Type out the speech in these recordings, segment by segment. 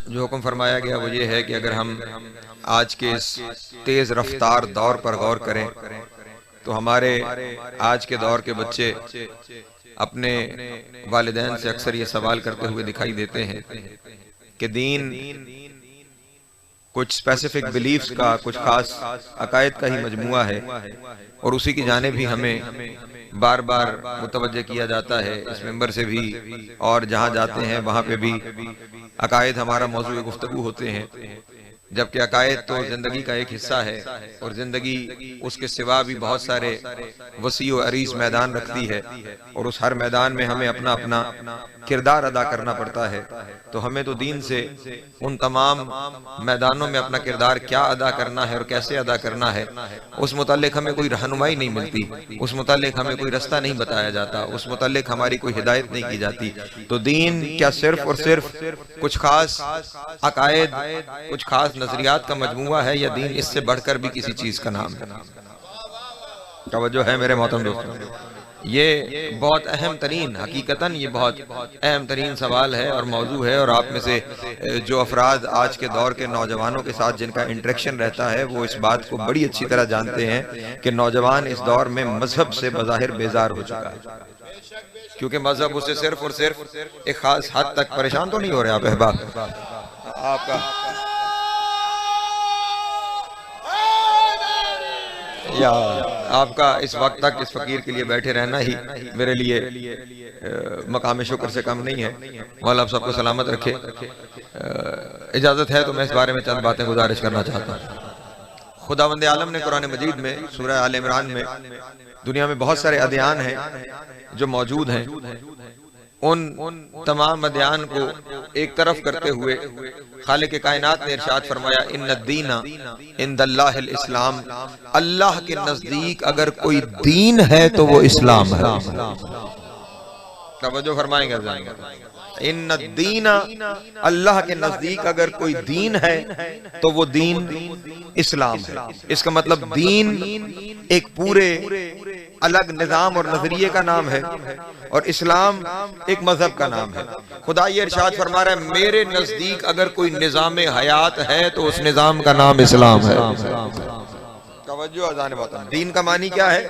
जो हुक्म फरमाया गया वो ये है कि अगर हम आज के इस तेज रफ्तार दौर पर गौर करें तो हमारे आज के दौर के बच्चे अपने वालिदैन से अक्सर ये सवाल करते हुए दिखाई देते हैं कि दीन कुछ स्पेसिफिक बिलीफ्स का, कुछ खास अकायद का ही मजमुआ है और उसी की जानिब ही हमें बार बार मुतवज्जे किया जाता है। इस मेंबर से भी और जहां जाते हैं वहां पे भी अकायद हमारा मौजूद गुफ्तगू होते हैं, जबकि अकायद तो जिंदगी का एक हिस्सा है और जिंदगी उसके सिवा भी बहुत सारे वसी और अरीज मैदान रखती है और उस हर मैदान में हमें अपना अपना किरदार अदा करना पड़ता है। तो हमें तो दीन से उन तमाम मैदानों में अपना किरदार क्या अदा करना है और कैसे अदा करना है उस मुतालिक हमें कोई रहनुमाई नहीं मिलती, उस मुतालिक हमें कोई रास्ता नहीं बताया जाता, उस मुतालिक हमारी कोई हिदायत नहीं की जाती। तो दीन क्या सिर्फ और सिर्फ कुछ खास अकायद, कुछ खास नजरियात का मजमुआ है या दीन इससे बढ़कर भी किसी चीज का नाम है? तवज्जो है मेरे मोहतरम दोस्तों, ये बहुत अहम तरीन, हकीकतन ये बहुत अहम तरीन सवाल है और मौजू है। और आप में से जो अफराद आज के दौर के नौजवानों के साथ जिनका इंटरेक्शन रहता है वो इस बात को बड़ी अच्छी तरह जानते हैं कि नौजवान इस दौर में मजहब से बज़ाहिर बेजार हो चुका है, क्योंकि मजहब उसे सिर्फ और सिर्फ एक खास हद तक परेशान तो नहीं हो रहे आप अहबाब आपका या आपका इस वक्त तक इस फकीर के लिए बैठे रहना ही मेरे लिए मकाम शुक्र से कम नहीं है। मौला आप सबको सलामत रखे। इजाजत है तो मैं इस बारे में चंद बातें गुजारिश करना चाहता हूँ। खुदावंद आलम ने कुरान मजीद में सूरह आल इमरान में दुनिया में बहुत सारे अदयान हैं जो मौजूद हैं, उन तमाम अदयान को एक तरफ करते हुए खालिक कायनात ने इरशाद फरमाया इन्नद्दीना इंदल्लाहिल इस्लाम, अल्लाह के नजदीक अगर कोई दीन है तो वो इस्लाम है। तवज्जो फरमाएंगे, इन्नद्दीना, अल्लाह के नजदीक अगर कोई दीन है तो वो दीन इस्लाम है। इसका मतलब दीन एक पूरे अलग निजाम और नजरिए का नाम है और इस्लाम एक मजहब का नाम है। खुदा ये इरशाद फरमा रहा है मेरे नजदीक अगर कोई निजाम हयात है तो उस निजाम का नाम इस्लाम है। तवज्जो अज़ान वतन, दीन का मानी क्या है?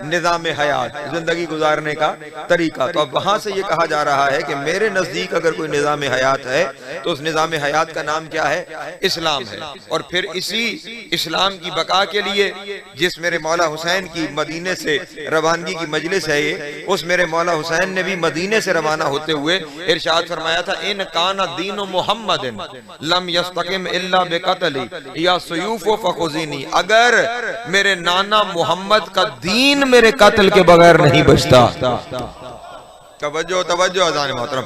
निजाम हयात, जिंदगी गुजारने का तरीका। तो अब वहां से ये कहा जा रहा है कि मेरे नजदीक अगर कोई निजाम हयात है तो उस निजाम हयात का नाम क्या है? इस्लाम है। और फिर इसी इस्लाम की बका के लिए जिस मेरे मौला हुसैन की मदीने से रवानगी की मजलिस है ये, उस मेरे मौला हुसैन ने भी मदीने से रवाना होते हुए इरशाद फरमाया था इन काना दीन मुहम्मदिन लम यस्तकिम इल्ला बिक़त्ली या सुयूफ़ फखुज़ीनी, अगर मेरे नाना मोहम्मद का दीन मेरे कत्ल के बगैर नहीं बचता। तवज्जो तवज्जो अज़ान मोहतरम,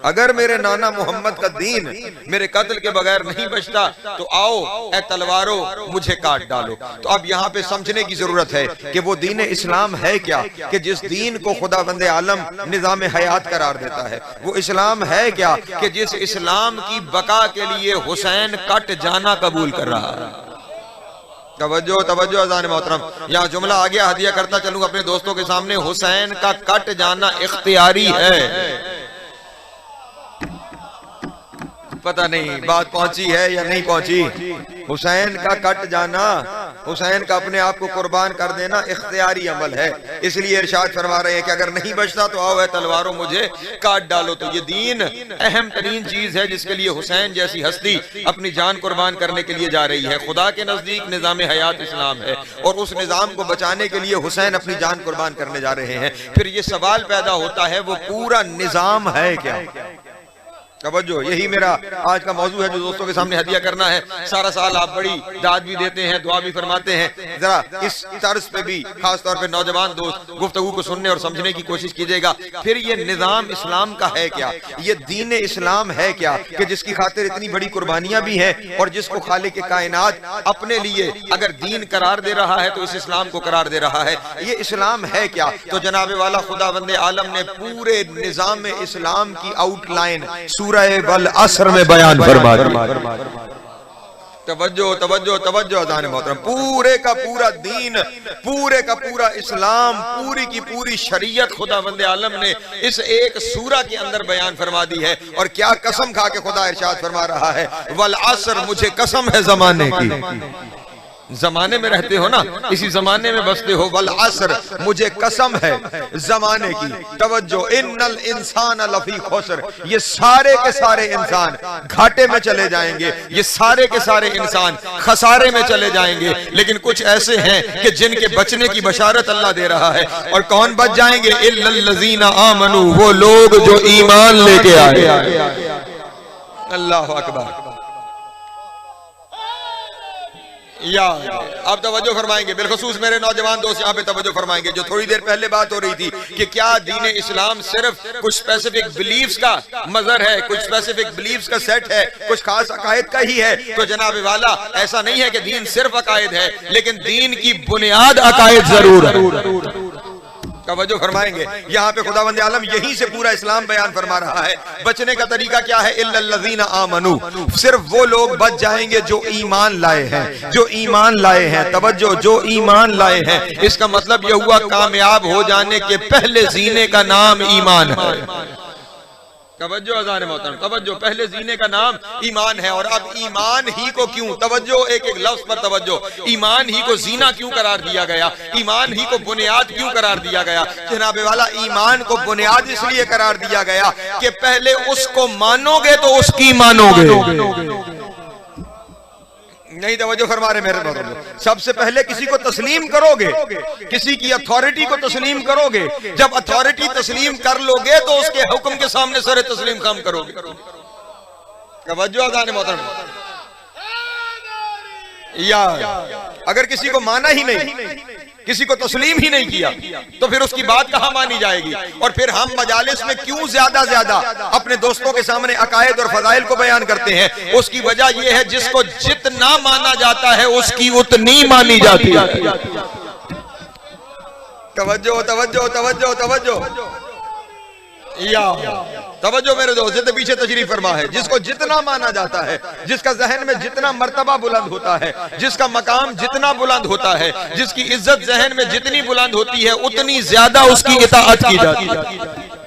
अगर मेरे नाना मोहम्मद का दीन मेरे कत्ल के बगैर नहीं बचता तो आओ ए तलवारों मुझे काट डालो। तो अब यहाँ पे समझने की जरूरत है कि वो दीन इस्लाम है क्या, कि जिस दीन को खुदावंद आलम निजाम हयात करार देता है। वो इस्लाम है क्या कि जिस इस्लाम की बका के लिए हुसैन कट जाना कबूल कर रहा है। तवज्जो तवज्जो अज़ान मोहतरम, यहाँ जुमला आ गया, हदिया करता चलूं अपने दोस्तों के सामने, हुसैन का कट जाना इख्तियारी है। पता नहीं बात पहुंची है या नहीं पहुंची। हुसैन का कट जाना, हुसैन का अपने आप को कुर्बान कर देना इख्तियारी अमल है। इसलिए इरशाद फरमा रहे हैं कि अगर नहीं बचता तो आओ है तलवारों मुझे काट डालो। तो ये दीन अहम तरीन चीज है जिसके लिए हुसैन जैसी हस्ती अपनी जान कुर्बान करने के लिए जा रही है। खुदा के नजदीक निजाम हयात इस्लाम है और उस निजाम को बचाने के लिए हुसैन अपनी जान कुर्बान करने जा रहे हैं। फिर ये सवाल पैदा होता है वो पूरा निजाम है क्या? तवज्जो, यही मेरा आज का मौजू है जो दोस्तों के सामने हदिया करना है। सारा साल आप बड़ी दाद भी देते हैं, दुआ भी फरमाते हैं, जरा इस तर्ज पे भी खास तौर पे नौजवान दोस्त गुफ्तगू को सुनने और समझने की कोशिश कीजिएगा। फिर ये निजाम इस्लाम का है क्या, ये दीन इस्लाम है क्या कि जिसकी खातिर इतनी बड़ी कुर्बानियां भी हैं और जिसको खालिक कायनात अपने लिए अगर दीन करार दे रहा है तो इस इस्लाम को करार दे रहा है। ये इस्लाम है क्या? तो जनाब वाला खुदावंद आलम ने पूरे निजाम इस्लाम की आउटलाइन सूरह वल असर में बयान फरमा। तवज्जो तवज्जो तवज्जो अज़ान मोहतरम, पूरे का पूरा दीन, पूरे का पूरा इस्लाम, पूरी की पूरी शरीयत खुदावंद आलम ने इस एक सूरा के अंदर बयान फरमा दी है। और क्या कसम खा के खुदा इरशाद फरमा रहा है, वल असर, मुझे कसम है जमाने की। जमाने में रहते हो ना, इसी जमाने में बसते हो। वल असर, मुझे कसम है जमाने की। तवज्जो, इन्नल इंसान लफी खुसर, ये सारे के सारे इंसान घाटे में चले जाएंगे, ये सारे के सारे इंसान खसारे में चले जाएंगे। लेकिन कुछ ऐसे हैं कि जिनके बचने की बशारत अल्लाह दे रहा है। और कौन बच जाएंगे? इल्लल्लज़ीना आमनू, वो लोग जो ईमान लेके आए। अल्लाह अकबर। या अब तवज्जो फरमाएंगे, बिलखुसूस मेरे नौजवान दोस्त यहाँ पे तवज्जो फरमाएंगे। जो थोड़ी देर पहले बात हो रही थी कि क्या दीन इस्लाम सिर्फ कुछ स्पेसिफिक बिलीफ्स का मजहर है, कुछ स्पेसिफिक बिलीफ्स का सेट है, कुछ खास अकायद का ही है, तो जनाब वाला ऐसा नहीं है कि दीन सिर्फ अकायद है, लेकिन दीन की बुनियाद अकायद जरूर है। तवज्जो फरमाएंगे, यहाँ पे खुदावंद आलम यहीं से पूरा इस्लाम बयान फरमा रहा है। बचने का तरीका क्या है? इल्लल्लज़ीना आमनू, सिर्फ वो लोग बच जाएंगे जो ईमान लाए हैं, जो ईमान लाए हैं। तवज्जो, जो ईमान लाए हैं, इसका मतलब यह हुआ कामयाब हो जाने के पहले जीने का नाम ईमान है। तवज्जो अज़ान मोहतरम, तवज्जो, पहले जीने का नाम ईमान है। और अब ईमान ही को क्यों, तवज्जो, एक एक लफ्ज पर तवज्जो, ईमान ही को जीना क्यों करार दिया गया? ईमान ही को बुनियाद क्यों करार दिया गया? जनाबे वाला, ईमान को बुनियाद इसलिए करार दिया गया कि पहले उसको मानोगे तो उसकी मानोगे। नहीं तवज्जो फरमा रहे मेरे दोस्त। सबसे पहले किसी को तस्लीम करोगे, किसी की अथॉरिटी को तस्लीम करोगे। जब अथॉरिटी तस्लीम कर लोगे तो उसके हुक्म के सामने सरे तस्लीम खम करोगे। तवज्जो अज़ान मोहतरम। या अगर किसी को माना ही नहीं, किसी को तस्लीम ही नहीं किया, तो फिर उसकी बात कहां मानी जाएगी? और फिर हम मजालिस में क्यों ज्यादा अपने दोस्तों के सामने अकायद और फजाइल को बयान करते हैं? उसकी वजह यह है, जिसको जितना माना जाता है उसकी उतनी मानी जाती है। तवज्जो तवज्जो तवज्जो तवज्जो। या तवज्जो मेरे दोस्त, जितने पीछे तशरीफ फरमा है, जिसको जितना माना जाता है, जिसका जहन में जितना मर्तबा बुलंद होता है, जिसका मकाम जितना बुलंद होता है, जिसकी इज्जत जहन में जितनी बुलंद होती है, उतनी ज्यादा उसकी इताअत की जाती है,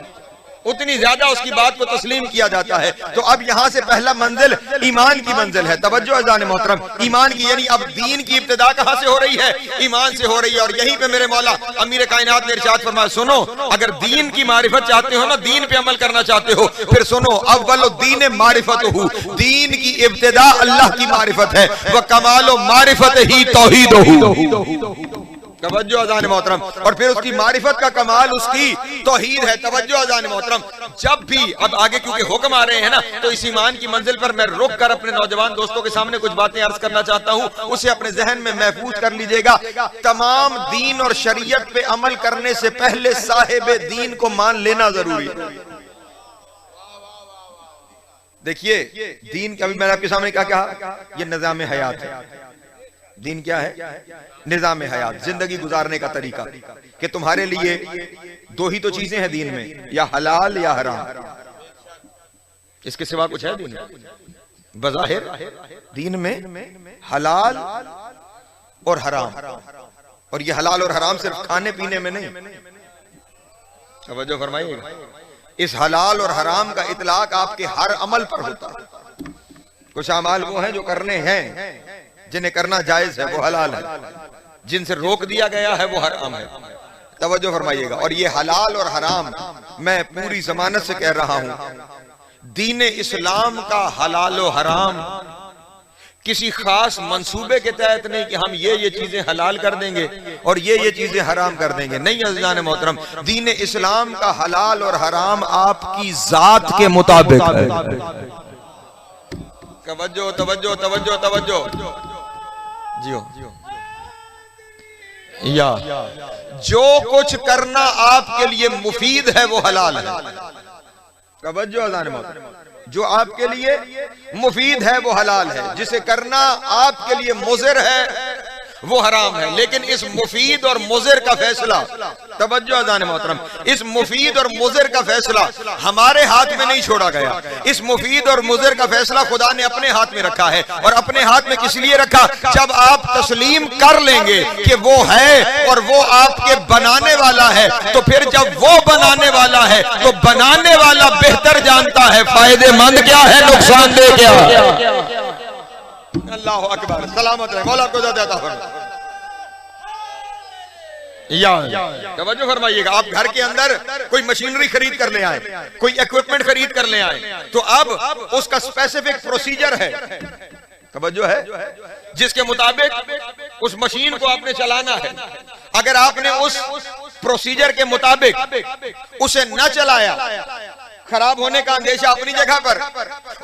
उतनी ज्यादा उसकी बात को तस्लीम किया जाता है। तो अब यहाँ से पहला मंजिल ईमान की मंजिल है। तवज्जो अज़ान मोहतरम, ईमान की, यानी अब दीन की इब्तिदा कहाँ से हो रही है? ईमान से हो रही है। और यहीं पे मेरे मौला अमीर कायनात ने इरशाद फरमाया, सुनो, अगर दीन की मारिफत चाहते हो ना, दीन पे अमल करना चाहते हो, फिर सुनो, अव्वल दीन मारिफत हु, दीन की इब्तिदा अल्लाह की मारिफत है। वह कमालो मारिफत ही तौहीद हु। तवज्जो अज़ान मोहतरम। और फिर उसकी मारिफत का कमाल उसकी तौहीद है। तवज्जो अज़ान मोहतरम। जब भी अब आगे क्योंकि हुक्म आ रहे हैं ना, तो इस ईमान की मंजिल पर मैं रुक कर अपने नौजवान दोस्तों के सामने कुछ बातें अर्ज करना चाहता हूँ। उसे अपने जहन में महफूज कर लीजिएगा। तमाम दीन और शरीयत पे अमल करने से पहले साहिब दीन को मान लेना जरूरी है। देखिए, दीन का, अभी मैंने आपके सामने क्या कहा, ये निज़ाम हयात है। दीन क्या है? निज़ाम हयात, जिंदगी गुजारने का तरीका। कि तुम्हारे लिए दो ही तो चीजें हैं दीन में, या हलाल या हराम। इसके सिवा कुछ है दीन में? बज़ाहिर दीन में हलाल और हराम, और ये हलाल और हराम सिर्फ खाने पीने में नहीं। तवज्जो फरमाइएगा, इस हलाल और हराम का इतलाक आपके हर अमल पर होता है। कुछ अमाल वो हैं जो करने हैं, जिन्हें करना जायज है वो हलाल है, जिनसे रोक दिया गया है वो हराम है। तवज्जो फरमाइएगा। और ये हलाल और हराम मैं पूरी जमानत से कह रहा हूं, दीन इस्लाम का हलाल और हराम किसी खास मंसूबे के तहत नहीं कि हम ये चीजें हलाल कर देंगे और ये चीजें हराम कर देंगे। नहीं अज़ीज़ान मोहतरम, दीन इस्लाम का हलाल और हराम आपकी जात के मुताबिक है। तवज्जो तवज्जो तवज्जो तवज्जो। जियो। या जो कुछ करना आपके लिए मुफीद है वो हलाल है। तवज्जो अज़ान मोहतरम, जो आपके लिए मुफीद है वो हलाल है। जिसे करना आपके लिए मुज़िर है वो हराम है। लेकिन इस मुफीद और मुज़िर का फैसला, तवज्जो अज़ान मोहतरम, इस मुफीद और मुज़िर का फैसला हमारे हाथ में नहीं छोड़ा गया। इस मुफीद और मुज़िर का फैसला खुदा ने अपने हाथ में रखा है। और अपने हाथ में किस लिए रखा? जब आप तस्लीम कर लेंगे कि वो है और वो आपके बनाने वाला है, तो फिर जब वो बनाने वाला है तो बनाने वाला बेहतर जानता है फायदेमंद क्या है, नुकसानदेह क्या है। अल्लाह अकबर, सलामत रहे, मौला को ज़िंदा फरमाए। तवज्जो फरमाइएगा, आप घर के अंदर कोई मशीनरी खरीद कर ले आए, कोई इक्विपमेंट खरीद कर ले आए, तो अब उसका स्पेसिफिक प्रोसीजर है, तवज्जो है, जिसके मुताबिक उस मशीन को आपने चलाना है। अगर आपने उस प्रोसीजर के मुताबिक उसे न चलाया, खराब होने का अंदेशा अपनी जगह पर,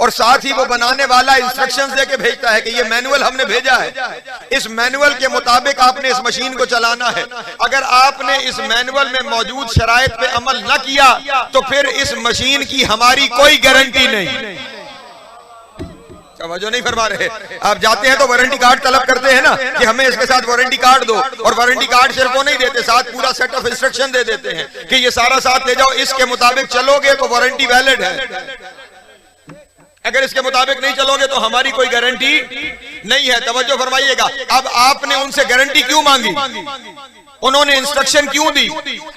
और साथ ही वो बनाने वाला इंस्ट्रक्शंस देके भेजता है कि ये मैनुअल हमने भेजा है, इस मैनुअल के मुताबिक आपने इस मशीन को चलाना है। अगर आपने इस मैनुअल में मौजूद शराइत पे अमल न किया तो फिर इस मशीन की हमारी कोई गारंटी नहीं। समझो नहीं फरमा रहे। आप जाते हैं तो वारंटी कार्ड तलब करते हैं ना कि हमें इसके साथ वारंटी कार्ड दो, और वारंटी कार्ड सिर्फ वो नहीं देते, साथ पूरा सेट ऑफ इंस्ट्रक्शन दे देते हैं कि ये सारा साथ ले जाओ, इसके मुताबिक चलोगे तो वारंटी वैलिड है, अगर इसके मुताबिक नहीं चलोगे तो हमारी कोई गारंटी नहीं है। तवज्जो फरमाइएगा, अब आपने उनसे गारंटी क्यों मांगी, उन्होंने इंस्ट्रक्शन क्यों दी?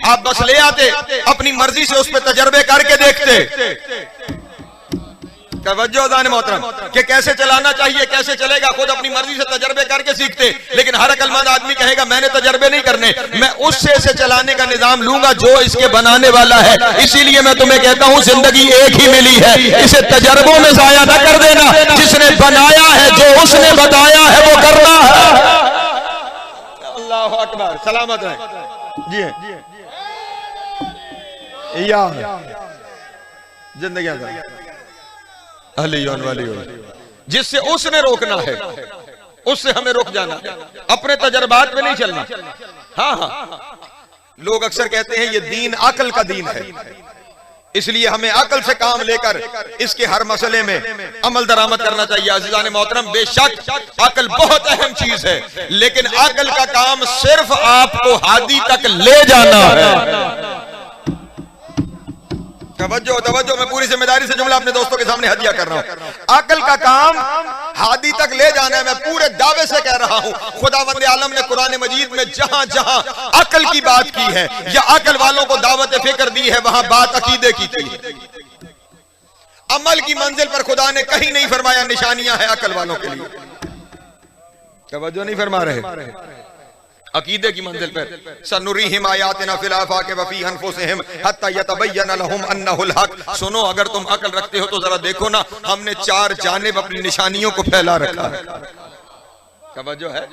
आप बस ले आते, अपनी मर्जी से उस पर तजर्बे करके देखते। तवज्जो अज़ान मोहतरम कि कैसे चलाना चाहिए, कैसे चलेगा, खुद अपनी मर्जी से तजर्बे करके सीखते। लेकिन हर अक्लमंद आदमी कहेगा मैंने तजर्बे नहीं करने, मैं उससे से चलाने का निजाम लूंगा जो इसके बनाने वाला है। इसीलिए मैं तुम्हें कहता हूं जिंदगी एक ही मिली है, इसे तजर्बों में जाया न कर देना। जिसने बनाया है, जो उसने बताया है वो करना है। अल्लाह अकबर, सलामत रहे। जी या जिंदगी जिससे उसने रोकना है, उससे हमें रुक जाना, अपने तजर्बात में नहीं चलना। हाँ हाँ, लोग अक्सर कहते हैं ये दीन अकल का दीन है, इसलिए हमें अकल से काम लेकर इसके हर मसले में अमल दरामद करना चाहिए। अज़ीज़ान मोहतरम, बेशक अकल बहुत अहम चीज है, लेकिन अकल का काम सिर्फ आपको हादी तक ले जाना है। तवज्जो तवज्जो, मैं पूरी जिम्मेदारी से जुमला अपने दोस्तों के सामने हदिया कर रहा हूं। अकल का काम हादी तक ले जाना है, मैं पूरे दावे से कह रहा हूं। खुदावंद आलम ने कुरान मजीद में जहां जहां अकल की बात की है या अकल वालों को दावत फिक्र दी है, वहां बात अकीदे की थी। अमल की मंजिल पर खुदा ने कहीं नहीं फरमाया निशानियां हैं अकल वालों के लिए। तवज्जो नहीं फरमा रहे। अकीदे की मंजिल पर सनुरीहिम आयातिना फिल आफाक़ि व फ़ी अनफुसिहिम हत्ता यतबय्यन लहुम अन्नहुल हक़। सुनो, अगर तुम अकल रखते हो तो जरा देखो ना, हमने चार जानिब अपनी निशानियों को फैला रखा है। तवज्जो है,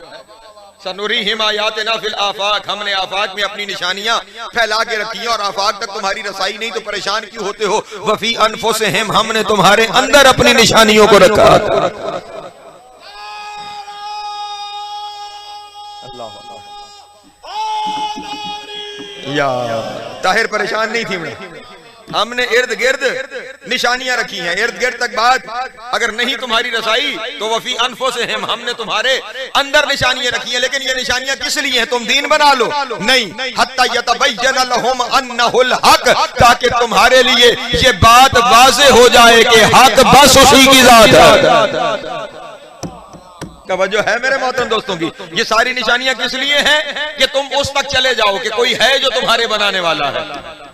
सनुरीहिम आयातिना फिल आफाक़, हमने आफाक में अपनी निशानियां फैला के रखी हैं, और आफाक तक तुम्हारी रसाई नहीं तो परेशान क्यों होते हो। व फ़ी अनफुसिहिम, हमने तुम्हारे अंदर अपनी निशानियों को रखा। या ताहिर परेशान नहीं थी मैं, हमने इर्द गिर्द निशानियां रखी हैं, इर्द गिर्द तक बात अगर नहीं तुम्हारी रसाई तो वफी अनफुसिहिम, हमने तुम्हारे अंदर निशानियां रखी हैं। लेकिन ये निशानियां किस लिए हैं? तुम दीन बना लो? नहीं, हत्ता यतबय्यन लहुम अन्नहुल हक, ताकि तुम्हारे लिए ये बात वाज़ेह हो जाए कि हक बस उसी की जात है। तवज्जो है मेरे मोहतरम दोस्तों की, ये सारी निशानियां किस लिए हैं? कि तुम उस तक चले जाओ कि कोई है जो तुम्हारे बनाने वाला है।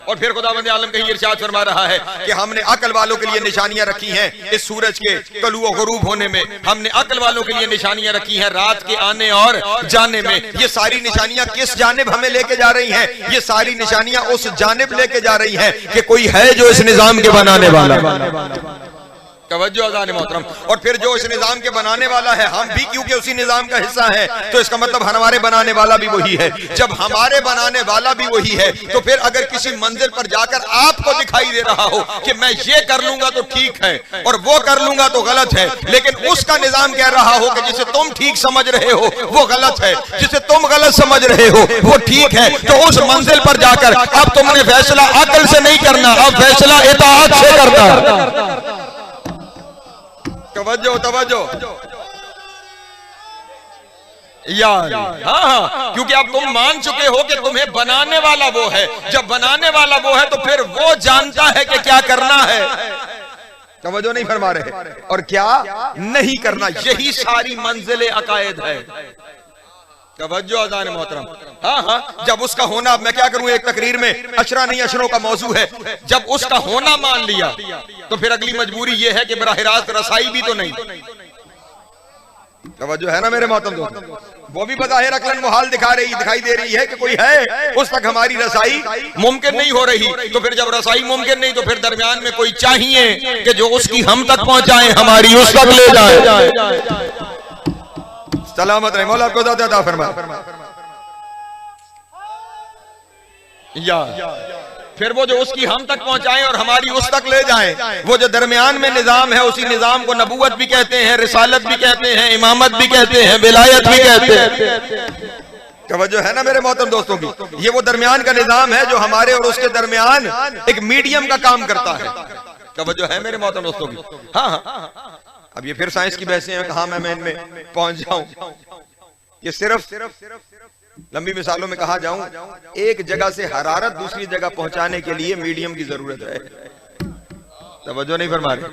और फिर खुदावंद आलम कहीं इरशाद फरमा रहा है कि हमने अकल वालों के लिए निशानियां रखी हैं इस सूरज के तलू और गुरूब होने में, हमने अकल वालों के लिए निशानियां रखी हैं रात के आने और जाने में। ये सारी निशानियां किस जानिब हमें लेके जा रही हैं? ये सारी निशानियां उस जानिब लेके जा रही हैं कि कोई है जो इस निजाम के बनाने वाला। तवज्जो अज़ान मोहतरम, और फिर जो इस निजाम के बनाने वाला है, हम भी क्योंकि उसी निजाम का हिस्सा है, तो इसका मतलब हमारे बनाने वाला भी वही है। जब हमारे बनाने वाला भी वही है, तो फिर अगर किसी मंजिल पर जाकर आपको दिखाई दे रहा हो कि मैं ये कर लूंगा तो ठीक है और वो कर लूंगा तो गलत है, लेकिन उसका निजाम कह रहा हो कि जिसे तुम ठीक समझ रहे हो वो गलत है, जिसे तुम गलत समझ रहे हो वो ठीक है, तो उस मंजिल पर जाकर अब तुमने फैसला अकल से नहीं करना, अब फैसला इताअत से करना। तवज्जो तवज्जो, यार हाँ हाँ, क्योंकि अब तुम मान चुके हो कि तुम्हें बनाने वाला वो है। जब बनाने वाला वो है तो फिर वो जानता है कि क्या करना है। तवज्जो नहीं फरमा रहे, और क्या नहीं करना। यही सारी मंजिल अकायद है। तवज्जो अज़ान मोहतरम। हाँ हाँ, जब उसका होना, अब मैं क्या करूं, एक तकरीर में अशरा नहीं अशरों का मौजू है, जब उसका होना मान लिया तो फिर अगली मजबूरी ये है कि बराह रास्त रसाई भी तो नहीं। तवज्जो है ना मेरे मोहतरम दोस्त। वो भी बज़ाहिर अक़लन मुहाल दिखाई दे रही है कि कोई है, उस तक हमारी रसाई मुमकिन नहीं हो रही। तो फिर जब रसाई मुमकिन नहीं तो फिर दरमियान में कोई चाहिए कि जो उसकी हम तक पहुंचाए, हमारी उस तक ले जाए। सलामत रहे, मौला आपको ज़्यादा अता फरमाए। या फिर वो जो उसकी हम तक पहुंचाएं और हमारी उस तक ले जाएं, वो जो दरमियान में निजाम है, उसी निजाम को नबूवत भी कहते हैं, रिसालत भी कहते हैं, इमामत भी कहते हैं, विलायत भी कहते हैं। तवज्जो है ना मेरे मोहतरम दोस्तों की। ये वो दरमियान का निजाम है जो हमारे और उसके दरमियान एक मीडियम का काम करता है। तवज्जो है मेरे मोहतरम दोस्तों की। हाँ हाँ, अब ये फिर साइंस की बहसें हैं, कहाँ मैं इनमें पहुंच जाऊं। ये सिर्फ लंबी मिसालों में कहा जाऊं, एक जगह से हरारत दूसरी जगह पहुंचाने के लिए मीडियम की जरूरत है। तवज्जो नहीं फरमा रहे।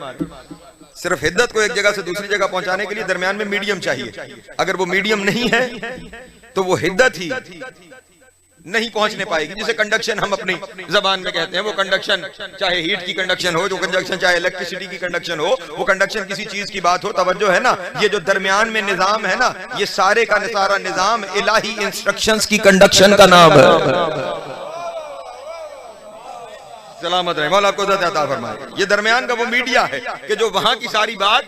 सिर्फ हिद्दत को एक जगह से दूसरी जगह पहुंचाने के लिए दरमियान में मीडियम चाहिए। अगर वो मीडियम नहीं है तो वो हिद्दत ही नहीं पहुंचने पाएगी। जिसे कंडक्शन हम अपनी जबान में कहते हैं, वो कंडक्शन चाहे हीट की कंडक्शन हो, जो कंडक्शन चाहे इलेक्ट्रिसिटी की कंडक्शन हो, वो कंडक्शन किसी चीज की बात हो। तवज्जो है ना, ये जो दरमियान में निजाम है ना, ये सारे का सारा निजाम इलाही इंस्ट्रक्शंस की कंडक्शन का नाम है। सलामत रहे, मौला आपको ज़्यादा अता फरमाए। ये दरमियान का वो मीडिया है कि जो वहां की सारी बात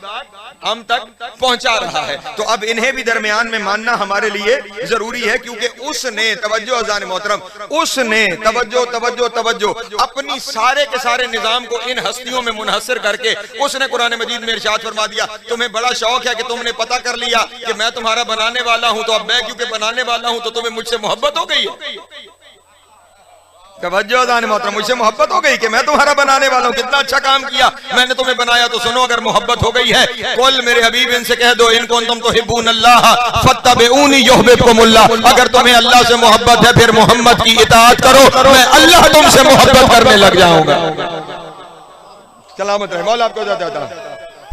हम तक पहुंचा रहा है। तो अब इन्हें भी दरमियान में मानना हमारे लिए जरूरी है, क्योंकि उसने, तवज्जो अज़ान मोहतरम, उसने तवज्जो अपनी सारे के सारे निजाम को इन हस्तियों में मुनहसर करके उसने कुरान मजीद में इरशाद फरमा दिया, तुम्हें बड़ा शौक है कि तुमने पता कर लिया कि मैं तुम्हारा बनाने वाला हूं, तो अब मैं क्योंकि बनाने वाला हूं तो तुम्हें मुझसे मोहब्बत हो गई है। तवज्जो अज़ान मोहतरम, मुझसे मोहब्बत हो गई कि मैं तुम्हारा बनाने वाला हूं, कितना अच्छा काम किया, मैंने तुम्हें बनाया। तो सुनो, अगर मोहब्बत हो गई है, कुल मेरे हबीब इनसे कह दो, इन कुंतुम तुहिब्बूनल्लाह फत्तबिऊनी युहब्बुकुमुल्लाह। अगर तुम्हें अल्लाह से मोहब्बत है फिर मोहम्मद की इताअत करो, मैं अल्लाह तुमसे मोहब्बत करने लग जाऊंगा। सलामत रहे, मौला आपको ज़्यादा